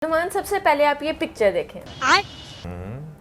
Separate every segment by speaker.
Speaker 1: नुमान, सबसे पहले आप ये पिक्चर देखें।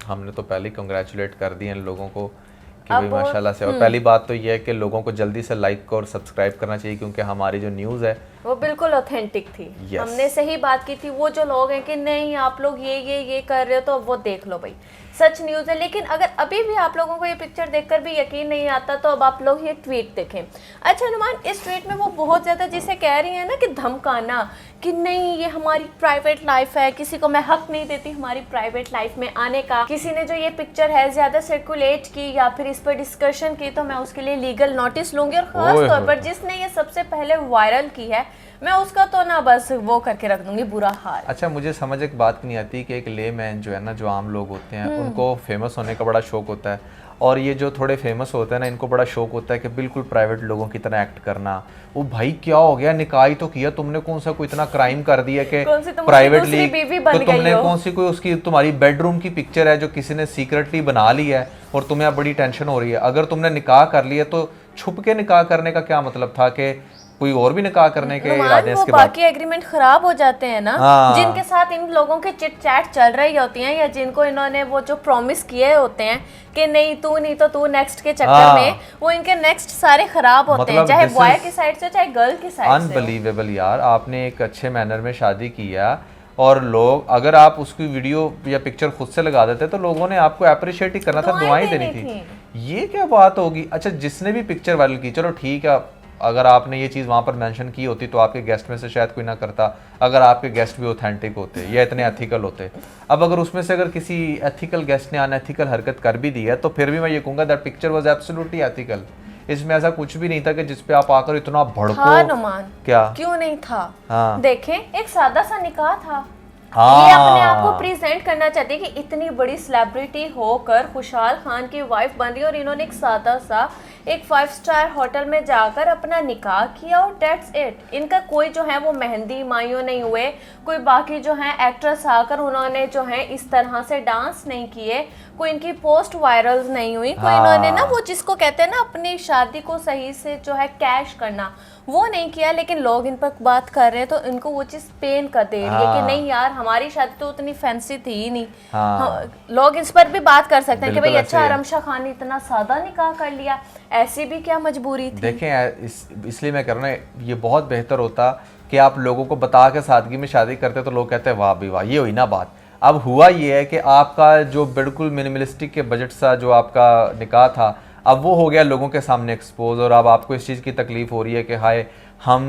Speaker 2: हमने तो पहले कंग्रेचुलेट कर दिए इन लोगों को कि
Speaker 1: अब
Speaker 2: भाई माशाल्लाह से। और पहली बात तो ये है कि लोगों को जल्दी से लाइक और सब्सक्राइब करना चाहिए, क्योंकि हमारी जो न्यूज़ है
Speaker 1: वो बिल्कुल ऑथेंटिक थी।
Speaker 2: Yes.
Speaker 1: हमने सही बात की थी। वो जो लोग हैं कि नहीं आप लोग ये कर रहे हो, तो वो देख लो भाई, सच न्यूज़ है। लेकिन अगर अभी भी आप लोगों को ये पिक्चर देखकर भी यकीन नहीं आता, तो अब आप लोग ये ट्वीट देखें। अच्छा नुमान, इस ट्वीट में वो बहुत ज़्यादा जिसे कह रही है ना कि धमकाना, कि नहीं ये हमारी प्राइवेट लाइफ है, किसी को मैं हक नहीं देती हमारी प्राइवेट लाइफ में आने का। किसी ने जो ये पिक्चर है ज़्यादा सर्कुलेट की या फिर इस पर डिस्कशन की, तो मैं उसके लिए लीगल नोटिस लूँगी। और ख़ास तौर पर जिसने ये सबसे पहले वायरल की है, मैं उसका तो ना बस वो करके रख दूंगी बुरा हाल।
Speaker 2: अच्छा, मुझे समझ एक बात नहीं आती कि एक लेमैन जो है ना, जो आम लोग होते हैं, उनको फेमस होने का बड़ा शौक होता है, और ये जो थोड़े फेमस होते हैं ना, इनको बड़ा शौक होता है कि बिल्कुल प्राइवेट लोगों की तरह एक्ट करना। वो भाई क्या हो गया, निकाह ही तो किया तुमने, कौन सा कोई इतना क्राइम कर दिया कि प्राइवेटली तो तुमने कौन सी कोई उसकी तुम्हारी बेडरूम की पिक्चर है जो किसी ने सीक्रेटली बना ली है और तुम्हें अब बड़ी टेंशन हो रही है। अगर तुमने निकाह कर लिया तो छुप के निकाह करने का क्या मतलब था कि कोई और भी निकाह करने के इरादे इसके बाद
Speaker 1: बाकी एग्रीमेंट खराब हो जाते हैं ना। जिनके साथ इन लोगों के चिट चैट चल रही होती हैं, या जिनको इन्होंने वो जो प्रॉमिस किए होते हैं कि नहीं तो तू नेक्स्ट के चक्कर में, वो इनके नेक्स्ट सारे खराब होते हैं, चाहे बॉय की साइड से चाहे गर्ल की साइड से।
Speaker 2: अनबिलीवेबल यार, आपने एक अच्छे मैनर में शादी किया और लोग, अगर आप उसकी वीडियो या पिक्चर खुद से लगा देते तो लोगों ने आपको अप्रिशिएट ही करना था, दुआएं देनी थी। ये क्या बात होगी। अच्छा, जिसने भी पिक्चर वायरल की, चलो ठीक है, अगर आपने ये चीज़ वहाँ पर मेंशन की होती तो आपके गेस्ट में से शायद कोई ना करता, अगर आपके गेस्ट भी ऑथेंटिक होते या इतने एथिकल होते। अब अगर उसमें से अगर किसी एथिकल गेस्ट ने अनएथिकल हरकत कर भी दी है, तो फिर भी मैं ये कहूँगा that picture was absolutely ethical. इसमें ऐसा कुछ भी नहीं था कि जिसपे आप आकर इतना भड़को।
Speaker 1: नुमान,
Speaker 2: क्या
Speaker 1: क्यों नहीं था?
Speaker 2: हाँ,
Speaker 1: देखें, एक सादा सा निकाह था। ये अपने आप को प्रेजेंट करना चाहती है कि इतनी बड़ी सेलिब्रिटी होकर खुशहाल खान की वाइफ बन रही है, और इन्होंने एक सादा सा एक 5 स्टार होटल में जाकर अपना निकाह किया और डेट्स इट। इनका कोई जो है वो मेहंदी मायूं नहीं हुए, कोई बाकी जो है एक्ट्रेस आकर उन्होंने जो है इस तरह से डांस नहीं किए, कोई इनकी पोस्ट वायरल नहीं हुई, कोई इन्होंने ना वो जिसको कहते हैं ना अपनी शादी को सही से जो है कैश करना, वो नहीं किया। लेकिन लोग इन पर बात कर रहे हैं तो इनको वो चीज़ पेन कर दे रही है कि नहीं यार, हमारी शादी तो उतनी फैंसी थी ही नहीं। लोग इस पर भी बात कर सकते हैं कि भाई अच्छा, रमशा खान ने इतना सादा निकाह कर लिया, ऐसी भी क्या मजबूरी थी।
Speaker 2: देखें, इसलिए मैं कह रहा हूँ ये बहुत बेहतर होता कि आप लोगों को बता के सादगी में शादी करते, तो लोग कहते हैं वाह भी वाह, ये हुई ना बात। अब हुआ ये है कि आपका जो बिल्कुल मिनिमलिस्टिक के बजट सा जो आपका निकाह था, अब वो हो गया लोगों के सामने एक्सपोज, और अब आपको इस चीज़ की तकलीफ हो रही है कि हाय हम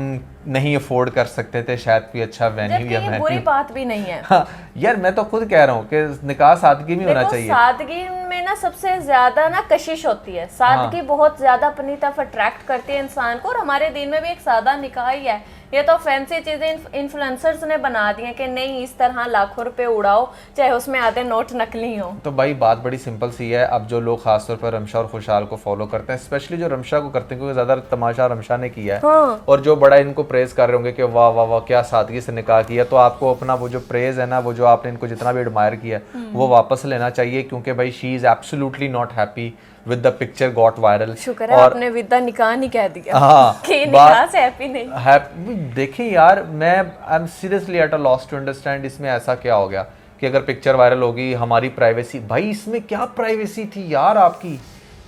Speaker 2: नहीं अफोर्ड कर सकते थे शायद कोई अच्छा वेन्यू या
Speaker 1: वेन्यू। बुरी बात भी नहीं है।
Speaker 2: हाँ यार, मैं तो खुद कह रहा हूँ कि निकाह सादगी में होना चाहिए।
Speaker 1: सादगी में ना सबसे ज्यादा ना कशिश होती है, सादगी बहुत ज्यादा अपनी तरफ अट्रैक्ट करती है इंसान को। और हमारे दिन में भी एक सादा निकाह ही है। ये तो फैंसी चीजें इन्फ्लुएंसर्स ने बना दी हैं कि नहीं इस तरह लाखों रुपए उड़ाओ, चाहे उसमें आधे नोट नकली हो।
Speaker 2: तो भाई बात बड़ी सिंपल सी है। अब जो लोग खासतौर पर रमशा और खुशहाल को फॉलो करते हैं, स्पेशली जो रमशा को करते हैं क्योंकि ज्यादा तमाशा रमशा ने किया है, और जो बड़ा इनको प्रेज कर रहे होंगे कि वाह वाह वाह क्या सादगी से निकाह किया, तो आपको अपना वो जो प्रेज है ना, वो जो आपने इनको जितना भी एडमायर किया वो वापस लेना चाहिए, क्योंकि भाई she is absolutely not happy with the picture got viral.
Speaker 1: शुक्र है आपने विद द निकाह नहीं कह दिया।
Speaker 2: हाँ,
Speaker 1: कि निकाह से हैप्पी नहीं।
Speaker 2: देखिए यार, मैं I am seriously at a loss to understand इसमें ऐसा क्या हो गया कि अगर पिक्चर वायरल होगी, हमारी प्राइवेसी, भाई इसमें क्या प्राइवेसी थी यार आपकी,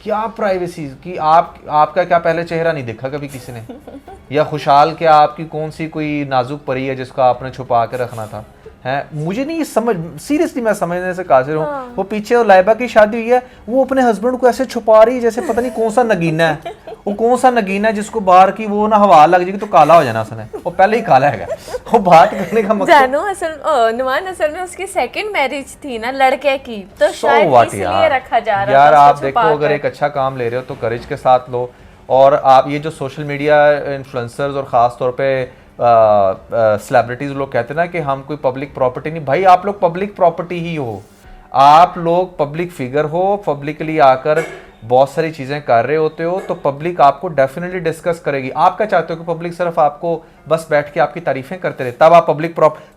Speaker 2: क्या प्राइवेसी की? आपका क्या पहले चेहरा नहीं देखा कभी किसी ने? या खुशहाल क्या आपकी कौन सी कोई नाजुक परी है जिसको आपने छुपा के रखना था? है, मुझे नहीं समझ, सीरियसली मैं समझने से कासिर हूँ। वो पीछे लाइबा की शादी हुई है, वो अपने हस्बैंड को ऐसे छुपा रही है जैसे पता नहीं कौन सा नगीना है। वो कौन सा नगीना है जिसको बाहर की वो ना हवा लग जाएगी तो काला हो जाना उसने, वो पहले ही काला है। वो बात करने का मकसद
Speaker 1: नुमान, असल में उसकी सेकंड मैरिज थी ना लड़के की, तो शायद इसलिए रखा जा रहा
Speaker 2: यार। आप देखो, अगर एक अच्छा काम ले रहे हो तो करेज के साथ लो। और आप ये जो सोशल मीडिया इन्फ्लुएंसर्स और ख़ास तौर पे सेलिब्रिटीज लोग कहते हैं ना कि हम कोई पब्लिक प्रॉपर्टी नहीं, भाई आप लोग पब्लिक प्रॉपर्टी ही हो। आप लोग पब्लिक फिगर हो, पब्लिकली आकर बहुत सारी चीज़ें कर रहे होते हो, तो पब्लिक आपको डेफिनेटली डिस्कस करेगी। आप क्या चाहते हो कि पब्लिक सिर्फ आपको बस बैठ के आपकी तारीफें करते रहे? तब आप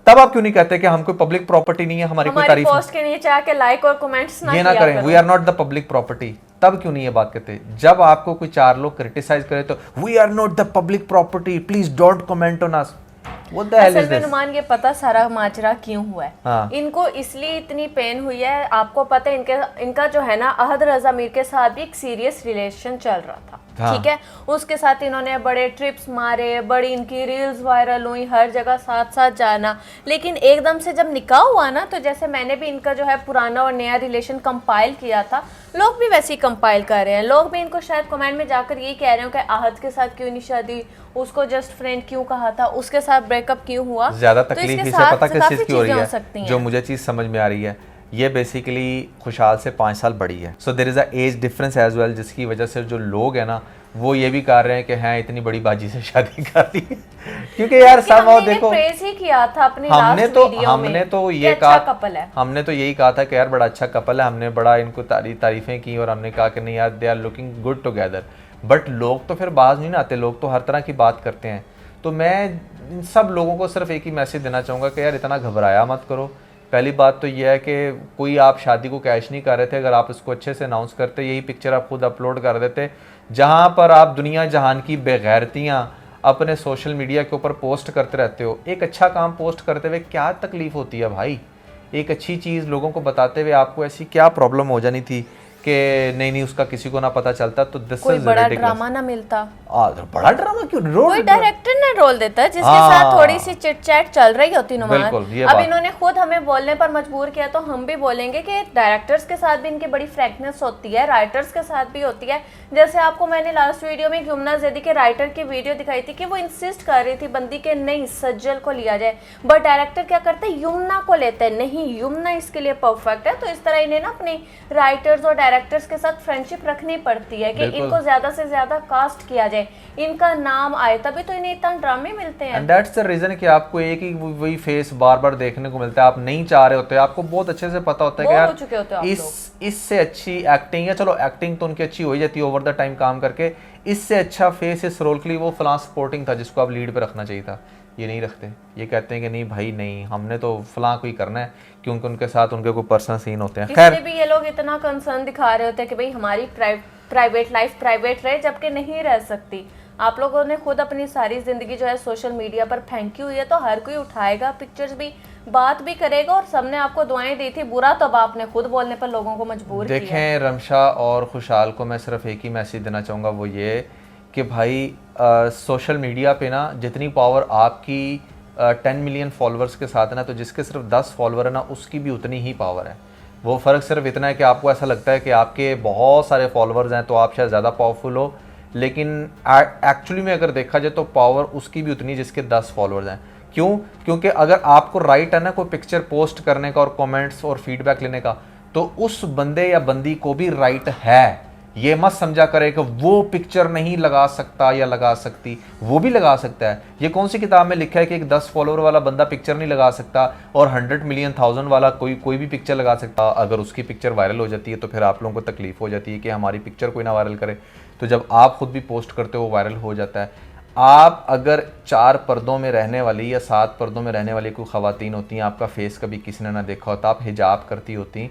Speaker 2: तब आप क्यों नहीं कहते कि हम कोई पब्लिक प्रॉपर्टी नहीं है, हमारी कोई तारीफ
Speaker 1: पोस्ट के नीचे आके लाइक और कमेंट्स
Speaker 2: ये ना करें, we are not the public property? तब क्यों नहीं ये बात कहते? जब आपको कोई 4 लोग क्रिटिसाइज करे तो we are not the public property, please don't comment on us. What the hell is
Speaker 1: असल में
Speaker 2: this?
Speaker 1: नुमान ये पता सारा माजरा क्यों हुआ है?
Speaker 2: हाँ।
Speaker 1: इनको इसलिए इतनी पेन हुई है, आपको पता है इनका जो है ना अहद रजा मीर के साथ भी एक सीरियस रिलेशन चल रहा था।
Speaker 2: हाँ।
Speaker 1: ठीक है, उसके साथ इन्होंने बड़े ट्रिप्स मारे, बड़ी इनकी रील्स वायरल हुई, हर जगह साथ साथ जाना, लेकिन एकदम से जब निकाह हुआ ना, तो जैसे मैंने भी इनका जो है पुराना और नया रिलेशन कंपाइल किया था, लोग भी वैसे ही कंपाइल कर रहे हैं। लोग भी इनको शायद कमेंट में जाकर यही कह रहे हो कि आहद के साथ क्यों नहीं शादी, उसको जस्ट फ्रेंड क्यों कहा था, उसके साथ ब्रेकअप क्यों हुआ।
Speaker 2: ज्यादा
Speaker 1: तो
Speaker 2: तकलीफ
Speaker 1: इसके
Speaker 2: इसे
Speaker 1: साथ
Speaker 2: पता किस
Speaker 1: काफी
Speaker 2: चीज की हो रही
Speaker 1: चीजें
Speaker 2: है,
Speaker 1: सकती हैं।
Speaker 2: जो मुझे चीज समझ में आ रही है, ये बेसिकली खुशहाल से 5 साल बड़ी है। So there is a age difference as well, जिसकी वजह से जो लोग हैं ना वो ये भी कर रहे हैं कि हाँ इतनी बड़ी बाजी से शादी कर ली क्योंकि यार सब और देखो
Speaker 1: प्रेज ही किया था अपनी
Speaker 2: हमने
Speaker 1: लास्ट
Speaker 2: तो
Speaker 1: वीडियो में
Speaker 2: हमने तो
Speaker 1: कि
Speaker 2: ये
Speaker 1: अच्छा
Speaker 2: कहा,
Speaker 1: कपल है।
Speaker 2: हमने तो यही कहा था कि यार बड़ा अच्छा कपल है, हमने बड़ा इनको तारीफें की और हमने कहा कि नहीं यार they are looking good together. But लोग तो फिर बाज नहीं ना आते, लोग तो हर तरह की बात करते हैं। तो मैं इन सब लोगों को सिर्फ एक ही मैसेज देना चाहूँगा कि यार इतना घबराया मत करो। पहली बात तो यह है कि कोई आप शादी को कैश नहीं कर रहे थे, अगर आप इसको अच्छे से अनाउंस करते, यही पिक्चर आप खुद अपलोड कर देते, जहाँ पर आप दुनिया जहान की बेगैरतियाँ अपने सोशल मीडिया के ऊपर पोस्ट करते रहते हो। एक अच्छा काम पोस्ट करते हुए क्या तकलीफ होती है भाई? एक अच्छी चीज़ लोगों को बताते हुए आपको ऐसी क्या प्रॉब्लम हो जानी थी कि नहीं उसका किसी को ना पता चलता? तो दिस
Speaker 1: कोई
Speaker 2: इज
Speaker 1: बड़ा ड्रामा ना मिलता,
Speaker 2: बड़ा ड्रामा क्यों?
Speaker 1: कोई डायरेक्टर ना रोल देता है जिसके साथ थोड़ी सी चिट चैट चल रही होती नुमान।
Speaker 2: बिल्कुल, ये
Speaker 1: अब
Speaker 2: बात।
Speaker 1: इन्होंने खुद हमें बोलने पर मजबूर किया, तो हम भी बोलेंगे कि डायरेक्टर्स के साथ भी इनकी बड़ी फ्रैंकनेस होती है, राइटर्स के साथ भी होती है। जैसे आपको मैंने लास्ट वीडियो में यमुना जैदी के राइटर की वीडियो दिखाई थी कि वो इंसिस्ट कर रही थी बंदी के नहीं सज्जल को लिया जाए, बट डायरेक्टर क्या करते हैं, यमुना को लेते हैं, नहीं यमुना इसके लिए परफेक्ट है। तो इस तरह इन्हें ना अपने राइटर्स और डायरेक्टर्स के साथ फ्रेंडशिप रखनी पड़ती है कि इनको ज्यादा से ज्यादा कास्ट किया जाए, इनका नाम आए, तभी तो इन्हें इतना ड्रामे मिलते हैं।
Speaker 2: एंड दैट्स द रीजन कि आपको एक ही वही फेस बार बार देखने को मिलता है, आप नहीं चाह रहे होते, आपको बहुत अच्छे से पता होता है कि
Speaker 1: बोर हो
Speaker 2: यार
Speaker 1: चुके होते हो आप लोग।
Speaker 2: इससे अच्छी एक्टिंग है, चलो एक्टिंग तो उनकी अच्छी हो ही जाती है ओवर द टाइम काम करके, इससे अच्छा फेस इस रोल के लिए वो फलां सपोर्टिंग था जिसको आप लीड पे रखना चाहिए था, ये नहीं रखते। ये कहते हैं कि नहीं भाई नहीं, हमने तो फलां कोई करना है, क्योंकि उनके साथ उनके कोई पर्सनल सीन होते हैं।
Speaker 1: इसलिए भी ये लोग इतना कंसर्न दिखा रहे होते हैं कि भाई हमारी प्राइवेट लाइफ प्राइवेट रहे, जबकि नहीं रह सकती। आप लोगों ने खुद अपनी सारी जिंदगी जो है सोशल मीडिया पर फेंकी हुई है, तो हर कोई उठाएगा पिक्चर्स भी, बात भी करेगा, और सबने आपको दुआएं दी थी, बुरा तब आपने खुद बोलने पर लोगों को मजबूर किया।
Speaker 2: देखें रमशा और खुशहाल को मैं सिर्फ एक ही मैसेज देना चाहूँगा, वो ये कि भाई सोशल मीडिया पे ना जितनी पावर आपकी 10 मिलियन फॉलोअर्स के साथ है ना, तो जिसके सिर्फ 10 फॉलोअर है ना उसकी भी उतनी ही पावर है। वो फ़र्क सिर्फ इतना है कि आपको ऐसा लगता है कि आपके बहुत सारे फॉलोअर्स हैं तो आप शायद ज़्यादा पावरफुल हो, लेकिन एक्चुअली में अगर देखा जाए तो पावर उसकी भी उतनी जिसके 10 फॉलोअर्स हैं। क्यों? क्योंकि अगर आपको राइट है ना कोई पिक्चर पोस्ट करने का और कमेंट्स और फीडबैक लेने का, तो उस बंदे या बंदी को भी राइट है। ये मत समझा करे कि वो पिक्चर नहीं लगा सकता या लगा सकती, वो भी लगा सकता है। ये कौन सी किताब में लिखा है कि एक 10 फॉलोअर वाला बंदा पिक्चर नहीं लगा सकता और 100 मिलियन 1000 वाला कोई भी पिक्चर लगा सकता? अगर उसकी पिक्चर वायरल हो जाती है तो फिर आप लोगों को तकलीफ हो जाती है कि हमारी पिक्चर कोई ना वायरल करे। तो जब आप खुद भी पोस्ट करते हो वायरल हो जाता है। आप अगर 4 पर्दों में रहने वाली या 7 पर्दों में रहने वाली कोई ख़वातीन होती हैं, आपका फेस कभी किसी ने ना देखा होता, आप हिजाब करती होती,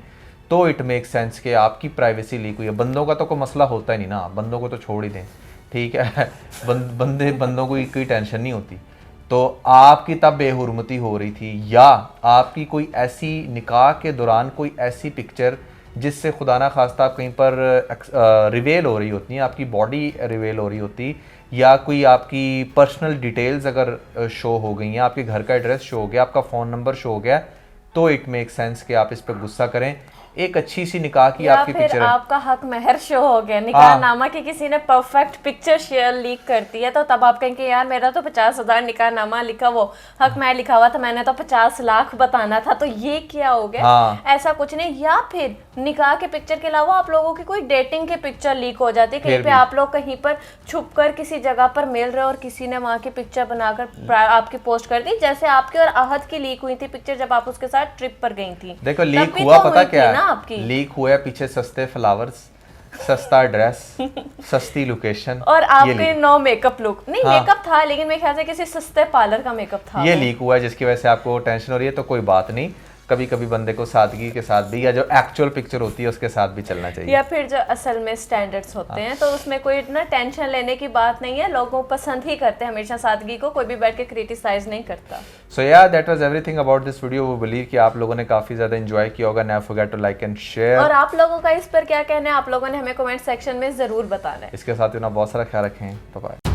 Speaker 2: तो इट मेक सेंस कि आपकी प्राइवेसी लीक हुई है। बंदों का तो कोई मसला होता ही नहीं ना, बंदों को तो छोड़ ही दें, ठीक है। बंदों को कोई टेंशन नहीं होती। तो आपकी तब बेहुरमती हो रही थी, या आपकी कोई ऐसी निकाह के दौरान कोई ऐसी पिक्चर जिससे खुदा ना खास्ता आप कहीं पर रिवेल हो रही होती हैं, आपकी बॉडी रिवेल हो रही होती, या कोई आपकी पर्सनल डिटेल्स अगर शो हो गई हैं, आपके घर का एड्रेस शो हो गया, आपका फ़ोन नंबर शो हो गया, तो इट मेक सेंस कि आप इस पर गुस्सा करें। एक अच्छी सी निकाह की आपकी पिक्चर है,
Speaker 1: आपका हक महर शो हो गया, निकाह नामा की किसी ने परफेक्ट पिक्चर शेयर लीक करती है, तो तब आप कहेंगे यार मेरा तो 50,000 निकाह नामा लिखा, वो हक महर लिखा हुआ था, मैंने तो 50 लाख बताना था, तो ये क्या हो गया? ऐसा कुछ नहीं। या फिर निकाह के पिक्चर के अलावा आप लोगों की कोई डेटिंग की पिक्चर लीक हो जाती है, कहीं पे आप लोग कहीं पर छुप कर किसी जगह पर मिल रहे हो और किसी ने वहां की पिक्चर बनाकर आपकी पोस्ट कर दी, जैसे आपकी और आहद की लीक हुई थी पिक्चर जब आप उसके साथ ट्रिप पर गई थी।
Speaker 2: देखो लीक हुआ, पता क्या है लीक हुआ है? पीछे सस्ते फ्लावर्स, सस्ता ड्रेस, सस्ती लोकेशन,
Speaker 1: और आपके नो मेकअप लुक नहीं। मेकअप था लेकिन मेरे ख्याल से किसी सस्ते पार्लर का मेकअप था।
Speaker 2: ये लीक हुआ है जिसकी वजह से आपको टेंशन हो रही है, तो कोई बात नहीं। कभी कभी बंदे को सादगी के साथ भी, या जो एक्चुअल पिक्चर होती है उसके साथ भी चलना चाहिए।
Speaker 1: या फिर जो असल में स्टैंडर्ड्स होते हैं तो उसमें कोई ना टेंशन लेने की बात नहीं है, लोगों पसंद ही करते हैं हमेशा सादगी को, कोई भी बैठ के क्रिटिसाइज नहीं करता।
Speaker 2: So yeah that was everything about this video. वो बिलीव कि आप लोगों ने काफी ज्यादा एंजॉय किया होगा। Never forget to like and share.
Speaker 1: और आप लोगों का इस पर क्या कहना है, आप लोगों ने हमें कमेंट सेक्शन में जरूर बताना है।
Speaker 2: इसके साथ ही ना बहुत सारा ख्याल रखें। Bye bye.